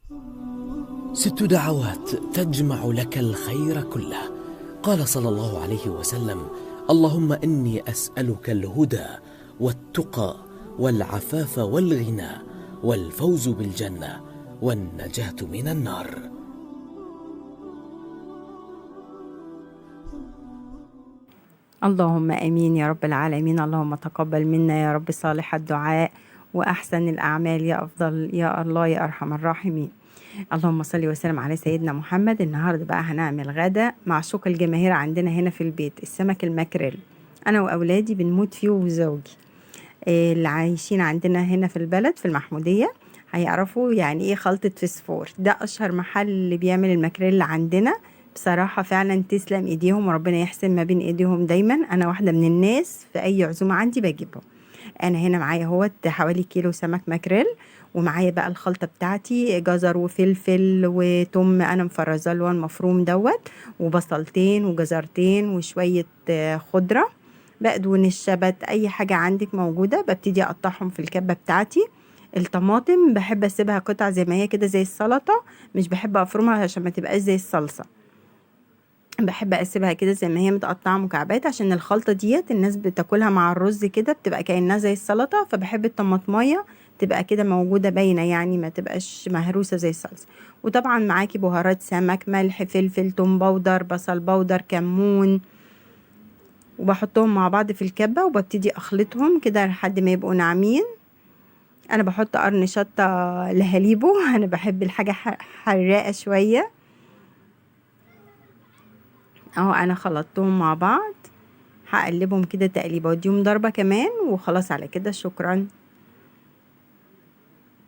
6 دعوات تجمع لك الخير كله. قال صلى الله عليه وسلم: اللهم إني أسألك الهدى والتقى والعفاف والغنى والفوز بالجنة والنجاة من النار. اللهم امين يا رب العالمين. اللهم تقبل منا يا رب صالح الدعاء واحسن الاعمال يا افضل يا الله يا ارحم الراحمين. اللهم صل وسلم على سيدنا محمد. النهارده بقى هنعمل غدا معشوق الجماهير عندنا هنا في البيت، السمك الماكريل. انا واولادي بنموت فيه وزوجي. اللي عايشين عندنا هنا في البلد في المحمودية هيعرفوا يعني ايه خلطة فسفور. ده اشهر محل اللي بيعمل الماكريل عندنا. بصراحة فعلا تسلم ايديهم وربنا يحسن ما بين ايديهم دايما. انا واحدة من الناس في اي عزومة عندي بجيبهم. انا هنا معايا هوت حوالي كيلو سمك ماكريل، ومعايا بقى الخلطة بتاعتي جزر وفلفل وتوم انا مفرزاه اللي هو المفروم دوت، وبصلتين وجزرتين وشوية خضرة، بقدونس، الشبت، اي حاجة عندك موجودة. ببتدي اقطعهم في الكبة بتاعتي. الطماطم بحب اسيبها قطع زي ما هي كده زي السلطة، مش بحب افرمها عشان ما تبقاش زي الصلصة. بحب اسيبها كده زي ما هي متقطعة مكعبات، عشان الخلطة ديت الناس بتاكلها مع الرز كده بتبقى كأنها زي السلطة. فبحب الطماطمية تبقى كده موجودة باينة، يعني ما تبقاش مهروسة زي الصلصة. وطبعا معاكي بهارات سمك، ملح، فلفل، توم باودر، بصل باودر، كمون، وبحطهم مع بعض في الكبة وببتدي اخلطهم كده لحد ما يبقوا ناعمين. انا بحط قرن شطة لهاليبو انا بحب الحاجة حراقة شوية. اهو انا خلطتهم مع بعض، هقلبهم كده تقليبه واديهم ضربة كمان وخلاص على كده شكرا.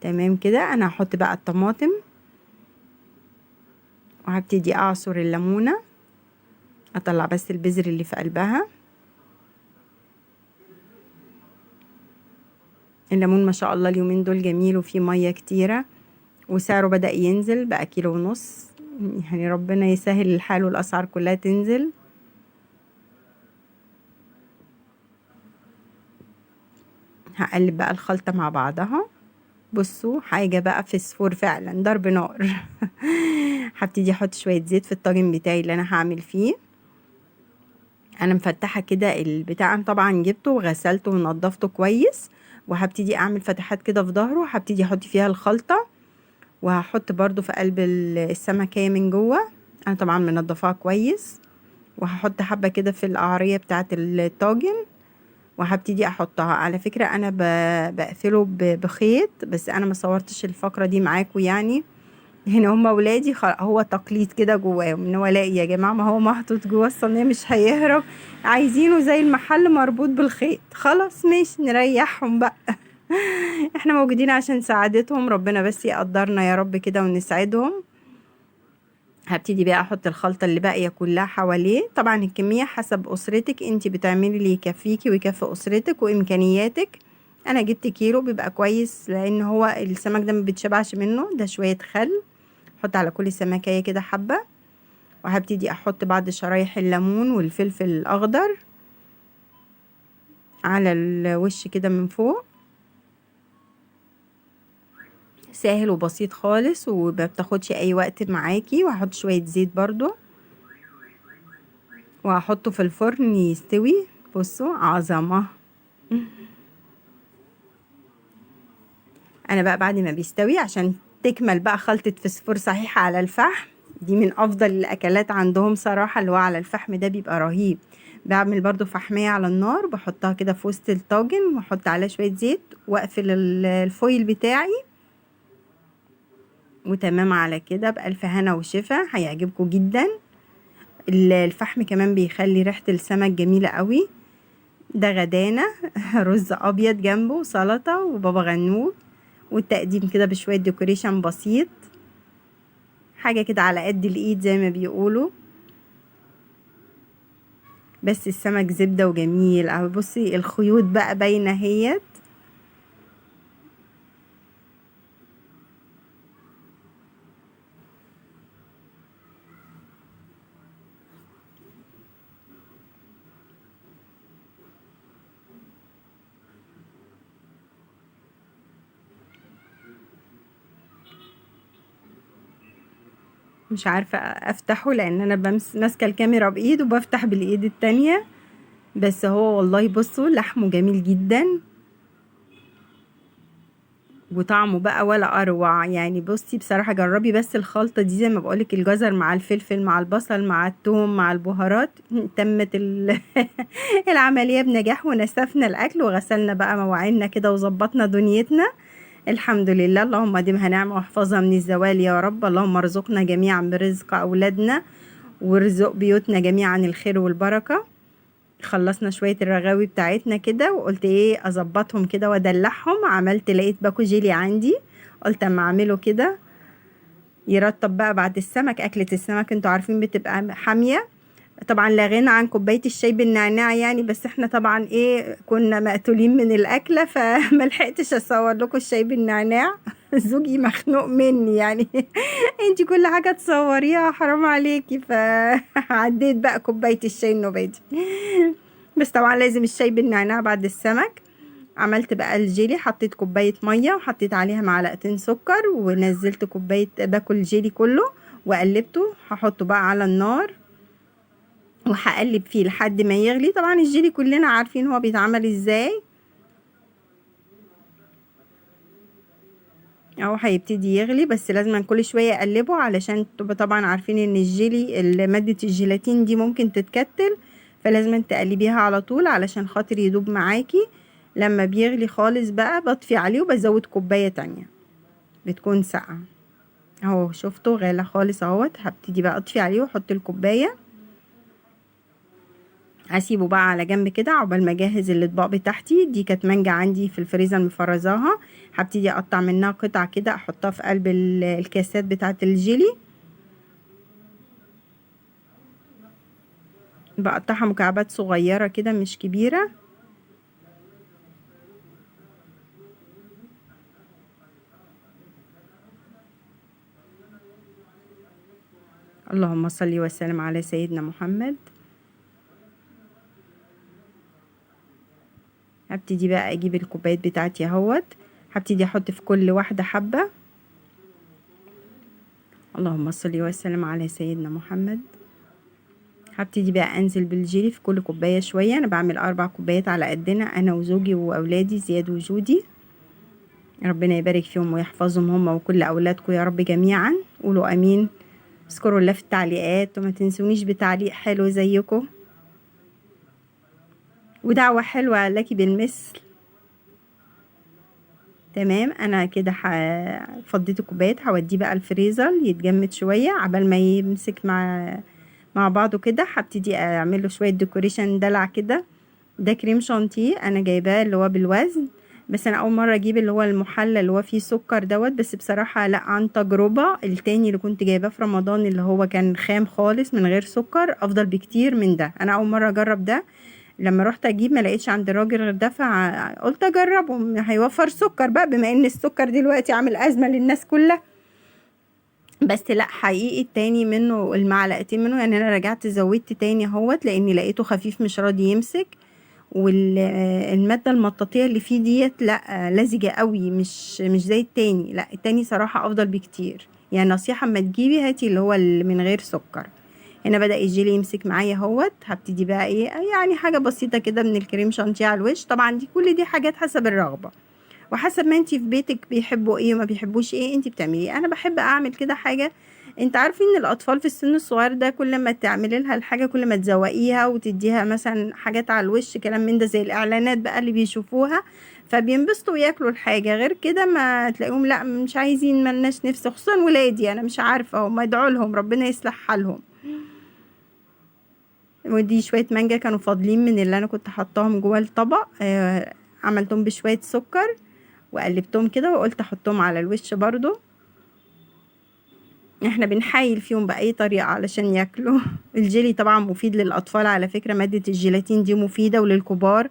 تمام كده. انا هحط بقى الطماطم وهبتدي اعصر الليمونة، اطلع بس البذر اللي في قلبها. الليمون ما شاء الله اليومين دول جميل وفيه مية كتيرة، وسعره بدأ ينزل بقى كيلو ونص. يعني ربنا يسهل الحال والأسعار كلها تنزل. هقلب بقى الخلطة مع بعضها. بصوا حاجة بقى فسفور فعلا ضرب نار هبتدي احط شوية زيت في الطاجن بتاعي اللي انا هعمل فيه. انا مفتحة كده البتاع، أنا طبعا جبته وغسلته ونضفته كويس، وهبتدي اعمل فتحات كده في ظهره. هبتدي احط فيها الخلطة، وهحط برضو في قلب السمكية من جوه. انا طبعا منضفاها كويس، وهحط حبة كده في القعرية بتاعة الطاجن، وهبتدي احطها. على فكرة انا بقفله بخيط، بس انا ما صورتش الفقرة دي معاكم يعني. هنا هما ولادي هو تقليد كده جواهم ان هو لا يا جماعة، ما هو محطوط جوا الصينية مش هيهرب، عايزينه زي المحل مربوط بالخيط. خلاص ماشي نريحهم بقى احنا موجودين عشان سعادتهم، ربنا بس يقدرنا يا رب كده ونسعدهم. هبتدي بقى احط الخلطة اللي باقية كلها حواليه. طبعا الكمية حسب اسرتك، انت بتعملي اللي يكفيكي ويكفي اسرتك وامكانياتك. انا جبت كيلو بيبقى كويس، لان هو السمك ده ما بيتشبعش منه. ده شوية خل، احط على كل سمكية كده حبة، وهبتدي احط بعض شرايح الليمون والفلفل الاخضر على الوش كده من فوق. سهل وبسيط خالص وما بتاخدش اي وقت معاكي. وهحط شوية زيت برضو وهحطه في الفرن يستوي. بصوا عظمة. انا بقى بعد ما بيستوي عشان تكمل بقى خلطة فسفور صحيحة على الفحم، دي من افضل الاكلات عندهم صراحة، اللي هو على الفحم ده بيبقى رهيب. بعمل برضو فحمية على النار، بحطها كده في وسط الطاجن واحط عليها شوية زيت واقفل الفويل بتاعي. وتمام على كده بألف هنا وشفا، هيعجبكم جدا. الفحم كمان بيخلي ريحة السمك جميلة قوي. ده غدانا رز ابيض جنبه سلطة وبابا غنوج، والتقديم كده بشوية ديكوريشن بسيط، حاجة كده على قد الايد زي ما بيقولوا. بس السمك زبدة وجميل اهو. بصي الخيوط بقى باينة اهيت. مش عارفة افتحه لان انا ماسكة الكاميرا بايد وبفتح بالايد التانية. بس هو والله بصوا لحمه جميل جدا وطعمه بقى ولا اروع. يعني بصي بصراحة جربي بس الخلطة دي، زي ما بقولك الجزر مع الفلفل مع البصل مع الثوم مع البهارات، تمت العملية بنجاح. ونسفنا الاكل وغسلنا بقى مواعيننا كده وظبطنا دنيتنا الحمد لله. اللهم اديمها نعمة واحفظها من الزوال يا رب. اللهم ارزقنا جميعا برزق اولادنا وارزق بيوتنا جميعا الخير والبركة. خلصنا شوية الرغاوي بتاعتنا كده وقلت ايه اظبطهم كده وادلعهم. عملت لقيت باكو جيلي عندي، قلت اما اعمله كده يرطب بقى بعد السمك. اكلة السمك انتوا عارفين بتبقى حامية طبعا، لا غنى عن كوباية الشاي بالنعناع يعني. بس احنا طبعا ايه كنا مقتولين من الاكلة فملحقتش اصور لكم الشاي بالنعناع. زوجي مخنوق مني يعني. انتي كل حاجة تصوريها حرام عليكي، فعديت بقى كوباية الشاي النوبادي. بس طبعا لازم الشاي بالنعناع بعد السمك. عملت بقى الجيلي، حطيت كوباية مية وحطيت عليها معلقتين سكر ونزلت كوباية باكل الجيلي كله وقلبته. هحطه بقى على النار وهقلب فيه لحد ما يغلي. طبعا الجيلي كلنا عارفين هو بيتعمل ازاي، اهو هيبتدي يغلي. بس لازم كل شويه اقلبه علشان تبقى طبعا عارفين ان الجيلي ماده الجيلاتين دي ممكن تتكتل، فلازم تقلبيها على طول علشان خاطر يدوب معاكي. لما بيغلي خالص بقى بطفي عليه وبزود كوبايه تانية بتكون ساقعه. اهو شفتوا غالى خالص اهوت. هبتدي بقى اطفي عليه واحط الكوبايه، هسيبه بقى على جنب كده عقبال ما اجهز الاطباق بتاعتي. دي كانت مانجا عندي في الفريزر مفرزاها، هبتدي اقطع منها قطع كده احطها في قلب الكاسات بتاعه الجيلي. بقطعها مكعبات صغيره كده مش كبيره. اللهم صل وسلم على سيدنا محمد. هبتدي بقى اجيب الكوبايات بتاعتي اهوت، هبتدي احط في كل واحده حبه. اللهم صل وسلم على سيدنا محمد. هبتدي بقى انزل بالجيلي في كل كوبايه شويه. انا بعمل 4 كوبايات على قدنا انا وزوجي واولادي زياد وجودي، ربنا يبارك فيهم ويحفظهم هم وكل اولادكم يا رب جميعا. قولوا امين. اذكروا الله في التعليقات وما تنسونيش بتعليق حلو زيكم ودعوة حلوة لك بالمثل. تمام. انا كده فضيت الكوبايات، هوديه بقى الفريزر يتجمد شوية عبال ما يمسك مع بعضه كده. هبتدي اعمل له شوية ديكوريشن دلع كده. ده كريم شانتيه انا جايباه اللي هو بالوزن، بس انا اول مره اجيب اللي هو المحلى اللي هو فيه سكر دوت. بس بصراحه لا، عن تجربه التاني اللي كنت جايباه في رمضان اللي هو كان خام خالص من غير سكر افضل بكتير من ده. انا اول مره اجرب ده، لما رحت اجيب ما لقيتش عند الراجل غير ده، فقلت اجربه هيوفر سكر بقى بما ان السكر دلوقتي عامل ازمه للناس كلها. بس لا حقيقي التاني منه المعلقتين منه يعني انا رجعت زودت تاني اهوت لاني لقيته خفيف مش راضي يمسك. والمادة المطاطية اللي فيه ديت لا لزجة قوي، مش زي التاني. لا التاني صراحة افضل بكتير. يعني نصيحة اما تجيبي هاتي اللي هو اللي من غير سكر. هنا بدأ الجيلي يمسك معايا اهوت. هبتدي بقى ايه يعني حاجة بسيطة كده من الكريم شانتيه على الوش. طبعا دي كل دي حاجات حسب الرغبة وحسب ما انتي في بيتك بيحبوا ايه وما بيحبوش ايه انتي بتعمليه. انا بحب اعمل كده حاجة. انت عارفين ان الاطفال في السن الصغير ده كل ما تعملي لها الحاجه كل ما تزوقيها وتديها مثلا حاجات على الوش كلام من ده زي الاعلانات بقى اللي بيشوفوها فبينبسطوا وياكلوا الحاجه. غير كده ما تلاقيهم لا مش عايزين ملناش نفس، خصوصا ولادي انا مش عارفه هم يدعوا لهم ربنا يصلح حالهم. ودي شويه مانجا كانوا فاضلين من اللي انا كنت حطاهم جوه الطبق. عملتهم بشويه سكر وقلبتهم كده وقلت احطهم على الوش برضو. احنا بنحايل فيهم بأي طريقة علشان ياكلوا. الجيلي طبعا مفيد للأطفال على فكرة، مادة الجيلاتين دي مفيدة وللكبار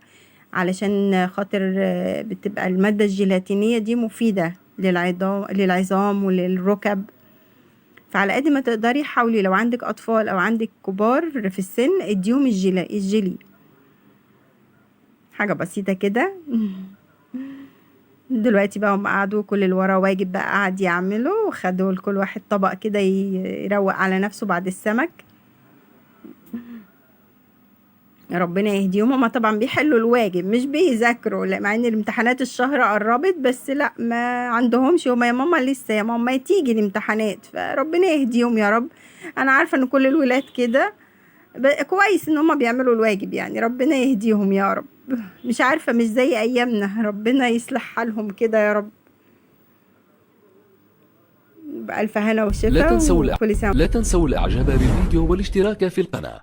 علشان خاطر بتبقى المادة الجيلاتينية دي مفيدة للعظام وللركب. فعلى قد ما تقدري حاولي لو عندك أطفال أو عندك كبار في السن اديهم الجيلي. حاجة بسيطة كده. دلوقتي بقى هم قعدوا كل اللي وراه واجب بقى قعد يعمله، وخدوا لكل واحد طبق كده يروق على نفسه بعد السمك. ربنا يهديهم. هما طبعا بيحلوا الواجب مش بيذاكروا، لا، مع ان الامتحانات الشهر قربت، بس لا ما عندهمش. هما يا ماما لسه، يا ماما تيجي الامتحانات، فربنا يهديهم يا رب. انا عارفه ان كل الولاد كده، كويس ان هما بيعملوا الواجب يعني. ربنا يهديهم يا رب. مش عارفه، مش زي ايامنا، ربنا يصلح حالهم كده يا رب. بألف هنا وشفا وكل سنه. لا تنسوا الإعجاب بالفيديو والاشتراك في القناة.